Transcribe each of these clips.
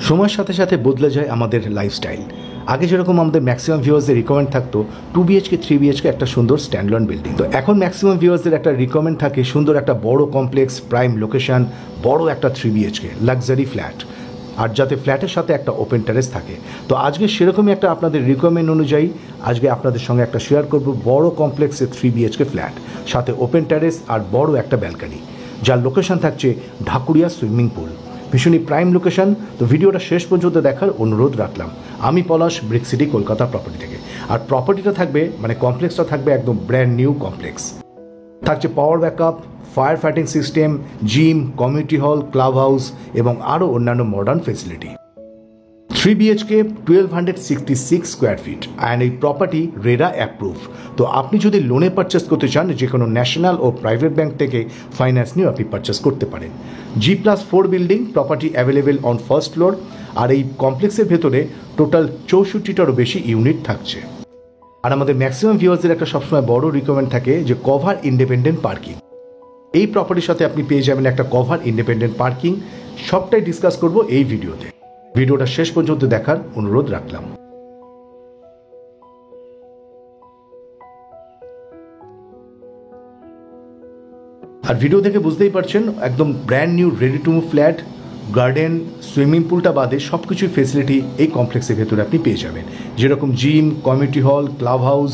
সময়ের সাথে সাথে বদলে যায় আমাদের লাইফস্টাইল। আগে যেরকম আমাদের ম্যাক্সিমাম ভিউয়ার্সদের রিকমেন্ড থাকতো 2 BHK 3 BHK একটা সুন্দর স্ট্যান্ডলোন বিল্ডিং, তো এখন ম্যাক্সিমাম ভিউয়ার্সদের একটা রিকমেন্ড থাকে সুন্দর একটা বড় কমপ্লেক্স, প্রাইম লোকেশন, বড় একটা 3 BHK লাক্সারি ফ্ল্যাট, আর যাতে ফ্ল্যাটের সাথে একটা ওপেন টেরেস থাকে। তো আজকে সেরকমই একটা আপনাদের রিকমেন্ড অনুযায়ী আজকে আপনাদের সঙ্গে একটা শেয়ার করব বড় কমপ্লেক্সে 3 BHK ফ্ল্যাট, সাথে ওপেন টেরেস আর বড় একটা ব্যালকনি, যার লোকেশন থাকছে ঢাকুরিয়া সুইমিং পুল, ভীষণই প্রাইম লোকেশন। তো ভিডিওটা শেষ পর্যন্ত দেখার অনুরোধ রাখলাম। আমি পলাশ, ব্রিক সিটি কলকাতা প্রপার্টি থেকে। আর প্রপার্টিটা থাকবে কমপ্লেক্সটা থাকবে একদম ব্র্যান্ড নিউ কমপ্লেক্স, থাকছে power backup, fire fighting system, gym, community hall, club house এবং আরও অন্যান্য modern facility. 3 BHK 1266 square feet and এই প্রপার্টি রেরা অ্যাপ্রুভ। তো আপনি যদি লোনে পারচেস করতে চান, যে কোনো ন্যাশনাল ও প্রাইভেট ব্যাংক থেকে ফাইন্যান্স নিয়ে আপনি পারচেস করতে পারেন। G+4 building, property available on first floor. আর এই কমপ্লেক্সের ভেতরে টোটাল 64টারও বেশি ইউনিট থাকছে। আর আমাদের ম্যাক্সিমাম ভিউয়ার্সদের একটা সবসময় বড় রিকমেন্ড থাকে যে কভার ইন্ডিপেন্ডেন্ট পার্কিং। এই প্রপার্টির সাথে আপনি পেয়ে যাবেন একটা কভার ইন্ডিপেন্ডেন্ট পার্কিং। সবটাই ডিসকাস করব এই ভিডিওতে। ভিডিওটা শেষ পর্যন্ত দেখার অনুরোধ রাখলাম। আর ভিডিও দেখে বুঝতেই পারছেন একদম brand new ready to move flat, garden, swimming পুলটা বাদে সব কিছুই ফেসিলিটি এই কমপ্লেক্সের ভেতরে আপনি পেয়ে যাবেন, যেরকম gym, community hall, club house,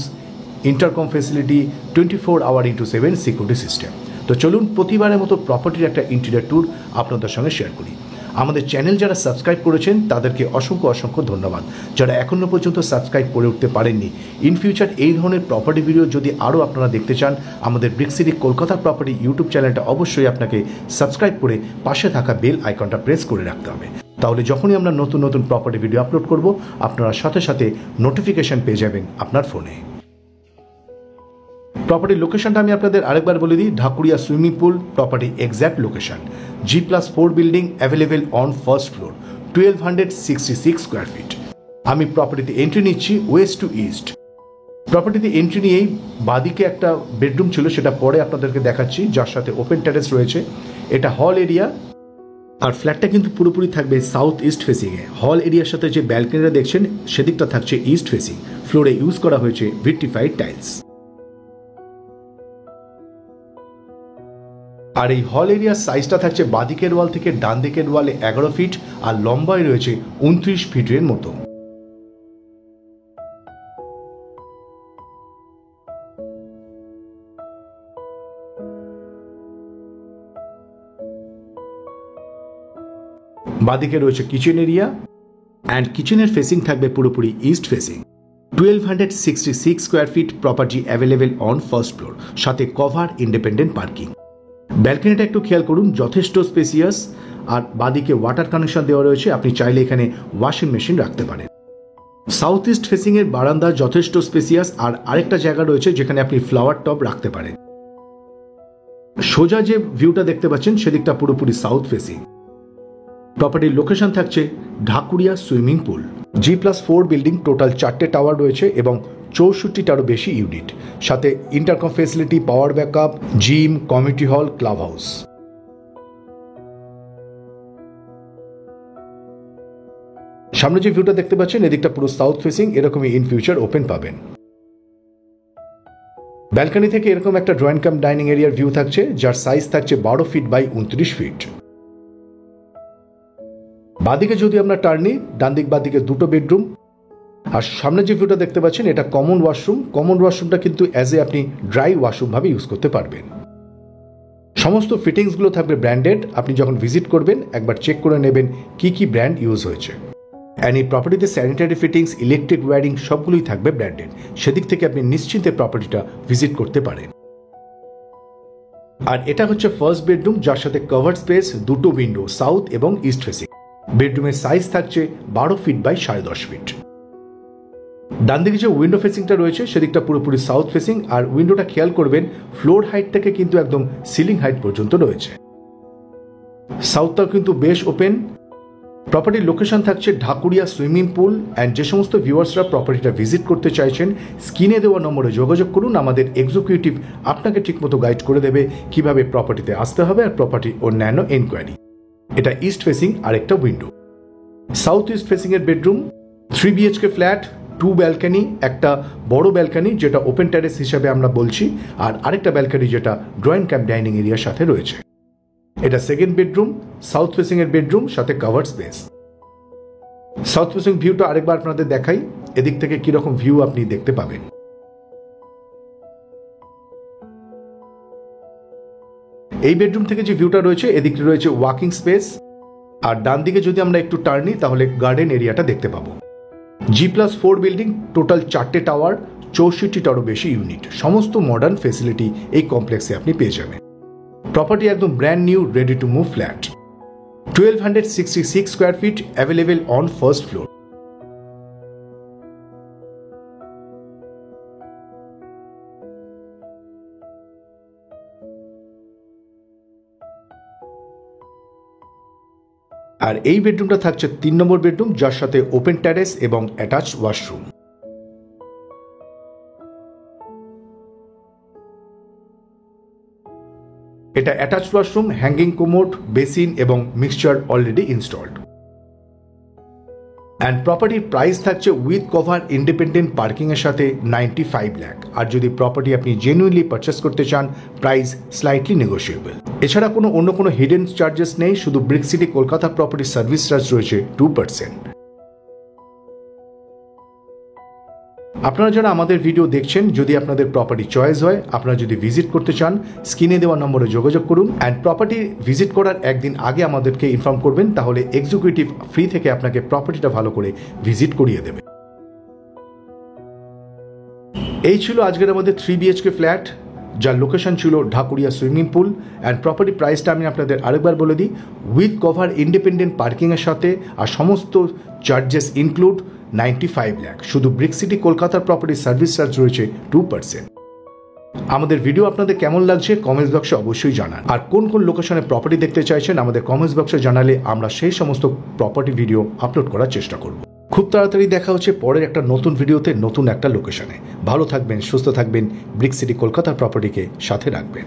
intercom facility, 24/7 security system. তো চলুন প্রতিবারের মতো প্রপার্টির একটা ইন্টেরিয়র ট্যুর আপনাদের সঙ্গে শেয়ার করি। আমাদের চ্যানেল যারা সাবস্ক্রাইব করেছেন তাদেরকে অসংখ্য অসংখ্য ধন্যবাদ। যারা এখনও পর্যন্ত সাবস্ক্রাইব করে উঠতে পারেননি, ইন ফিউচার এই ধরনের প্রপার্টি ভিডিও যদি আরও আপনারা দেখতে চান, আমাদের brick city Kolkata property YouTube চ্যানেলটা অবশ্যই আপনাকে সাবস্ক্রাইব করে পাশে থাকা বেল আইকনটা প্রেস করে রাখতে হবে। তাহলে যখনই আমরা নতুন নতুন প্রপার্টি ভিডিও আপলোড করব, আপনারা সাথে সাথে নোটিফিকেশন পেয়ে যাবেন আপনার ফোনে। প্রপার্টির লোকেশনটা আমি আপনাদের আরেকবার বলে দিই, Dhakuria swimming pool, property exact location, G+4 building, available on first floor, 1266 square fit. আমি প্রপার্টিতে এন্ট্রি নিচ্ছি ওয়েস্ট টু ইস্ট। প্রপার্টিতে এন্ট্রি নিয়েই বাদিকে একটা বেডরুম ছিল, সেটা পরে আপনাদেরকে দেখাচ্ছি, যার সাথে ওপেন টেরেস রয়েছে। এটা হল এরিয়া, আর ফ্ল্যাটটা কিন্তু পুরোপুরি থাকবে সাউথ ইস্ট ফেসিংয়ে। হল এরিয়ার সাথে যে ব্যালকনিটা দেখছেন সেদিকটা থাকছে ইস্ট ফেসিং। ফ্লোরে ইউজ করা হয়েছে ভিট্রিফাইড টাইলস। আর এই হল এরিয়ার সাইজটা থাকছে বাদিকের ওয়াল থেকে ডান দিকের ওয়ালে 11 ফিট, আর লম্বায় রয়েছে 29 ফিটের মতো। বাদিকে রয়েছে কিচেন এরিয়া, অ্যান্ড কিচেনের ফেসিং থাকবে পুরোপুরি east facing. 1266 square fit, property available on first floor, সাথে কভার ইন্ডিপেন্ডেন্ট পার্কিং। ব্যালকনিটা একটু খেয়াল করুন, যথেষ্ট স্পেসিয়াস, আর বাদিকে ওয়াটার কানেকশন দেওয়া রয়েছে। আপনি চাইলে এখানে ওয়াশিং মেশিন রাখতে পারেন। সাউথ ইস্ট ফেসিং এর বারান্দা যথেষ্ট স্পেসিয়াস, আর আরেকটা জায়গা রয়েছে যেখানে আপনি ফ্লাওয়ার টব রাখতে পারেন। সোজা যে ভিউটা দেখতে পাচ্ছেন সেদিকটা পুরোপুরি সাউথ ফেসিং। প্রপার্টির লোকেশন থাকছে Dhakuria swimming pool, G+4 building, total 4টে টাওয়ার রয়েছে এবং 64টারও বেশি ইউনিট, সাথে intercom facility, power backup, gym, community hall, club house. সামনে যে ভিউটা দেখতে পাচ্ছেন এদিকটা পুরো সাউথ ফেসিং, এরকমই ইন ফিউচার ওপেন পাবেন। ব্যালকনি থেকে এরকম একটা ড্রয়িং কাম ডাইনিং এরিয়ার ভিউ থাকছে, যার সাইজ থাকছে 12 ফিট বাই 29 ফিট। বাদিকে যদি আমরা টার্ন নিই, ডান দিক বাদিকে 2টো বেডরুম, আর সামনে যে ভিউটা দেখতে পাচ্ছেন এটা কমন ওয়াশরুম। কমন ওয়াশরুমটা কিন্তু অ্যাজ এ আপনি ড্রাই ওয়াশরুম ভাবে ইউজ করতে পারবেন। সমস্ত ফিটিংসগুলো থাকবে ব্র্যান্ডেড। আপনি যখন ভিজিট করবেন একবার চেক করে নেবেন কি কি ব্র্যান্ড ইউজ হয়েছে। অ্যান্ড এই প্রপার্টিতে স্যানিটারি ফিটিংস, ইলেকট্রিক ওয়্যারিং সবগুলোই থাকবে ব্র্যান্ডেড। সেদিক থেকে আপনি নিশ্চিন্তে প্রপার্টিটা ভিজিট করতে পারেন। আর এটা হচ্ছে ফার্স্ট বেডরুম, যার সাথে কভার্ড স্পেস, 2টো উইন্ডো, সাউথ এবং ইস্ট ফেসিং। বেডরুমের সাইজ থাকছে 12 ফিট বাই 10.5 ফিট। ডান দিকে যে উইন্ডো ফেসিংটা রয়েছে সেদিকটা পুরোপুরি সাউথ ফেসিং, আর উইন্ডোটা খেয়াল করবেন ফ্লোর হাইট থেকে কিন্তু একদম সিলিং হাইট পর্যন্ত রয়েছে। সাউথটাও কিন্তু বেশ ওপেন। প্রপার্টির লোকেশন থাকছে ঢাকুরিয়া সুইমিং পুল। অ্যান্ড যে সমস্ত ভিউয়ার্সরা প্রপার্টিটা ভিজিট করতে চাইছেন, স্ক্রিনে দেওয়া নম্বরে যোগাযোগ করুন। আমাদের এক্সিকিউটিভ আপনাকে ঠিকমতো গাইড করে দেবে কিভাবে প্রপার্টিতে আসতে হবে আর প্রপার্টির অন্যান্য এনকোয়ারি। এটা ইস্ট ফেসিং আরেকটা উইন্ডো। সাউথ ইস্ট ফেসিং এর বেডরুম, 3 BHK ফ্ল্যাট, 2 ব্যালকনি, একটা বড় ব্যালকনি যেটা ওপেন টেরেস হিসাবে আমরা বলছি, আর আরেকটা ব্যালকনি যেটা ড্রয়িং কাম ডাইনিং এরিয়ার সাথে রয়েছে। এটা সেকেন্ড বেডরুম, সাউথ ফেসিং এর বেডরুম, সাথে কভার্ড স্পেস। সাউথ ফেসিং ভিউটা আরেকবার আপনাদের দেখাই, এদিক থেকে কিরকম ভিউ আপনি দেখতে পাবেন। এই বেডরুম থেকে যে ভিউটা রয়েছে, এদিকে রয়েছে ওয়াকিং স্পেস, আর ডান দিকে যদি আমরা একটু টার্ন নিই তাহলে গার্ডেন এরিয়াটা দেখতে পাবো। G+4 বিল্ডিং, টোটাল 4টে টাওয়ার, 64টারও বেশি ইউনিট, সমস্ত মডার্ন ফেসিলিটি এই কমপ্লেক্সে আপনি পেয়ে যাবেন। প্রপার্টি একদম brand new, ready to move flat. 1266 square feet, available on first floor. আর এই বেডরুমটা থাকছে 3 নম্বর বেডরুম, যার সাথে ওপেন টেরেস এবং অ্যাটাচ ওয়াশরুম। এটা attach washroom, hanging commode, basin এবং মিক্সচার অলরেডি ইনস্টলড। অ্যান্ড প্রপার্টির প্রাইস থাকছে উইথ কভার ইন্ডিপেন্ডেন্ট পার্কিং এর সাথে 95 লাখ। আর যদি প্রপার্টি আপনি জেনুইনলি পারচেস করতে চান, প্রাইস স্লাইটলি নেগোশিয়েবল। এছাড়া অন্য কোনো হিডেন চার্জেস নেই, শুধু brick city Kolkata property service charge রয়েছে 2%। আপনারা যারা আমাদের ভিডিও দেখছেন, যদি আপনাদের প্রপার্টি চয়েস হয়, আপনারা যদি ভিজিট করতে চান, স্ক্রিনে দেওয়া নম্বরে যোগাযোগ করুন। অ্যান্ড প্রপার্টি ভিজিট করার একদিন আগে আমাদেরকে ইনফর্ম করবেন, তাহলে এক্সিকিউটিভ ফ্রি থেকে আপনাকে প্রপার্টিটা ভালো করে ভিজিট করিয়ে দেবে। এই ছিল আজকের আমাদের 3 BHK ফ্ল্যাট, যার লোকেশন ছিল Dhakuria swimming pool. And property প্রাইসটা আমি আপনাদের আরেকবার বলে দিই, উইথ কভার ইন্ডিপেন্ডেন্ট পার্কিংয়ের সাথে, আর সমস্ত চার্জেস ইনক্লুড 95 লাখ। শুধু ব্রিক সিটি কলকাতার প্রপার্টি সার্ভিস চার্জ রয়েছে 2%। আমাদের ভিডিও আপনাদের কেমন লাগছে কমেন্টস বক্সে অবশ্যই জানান। আর কোন কোন লোকেশনে প্রপার্টি দেখতে চাইছেন আমাদের কমেন্টস বক্সে জানালে আমরা সেই সমস্ত প্রপার্টি ভিডিও আপলোড করার চেষ্টা করব। খুব তাড়াতাড়ি দেখা হচ্ছে পরের একটা নতুন ভিডিওতে, নতুন একটা লোকেশনে। ভালো থাকবেন, সুস্থ থাকবেন, ব্রিক সিটি কলকাতার প্রপার্টিকে সাথে রাখবেন।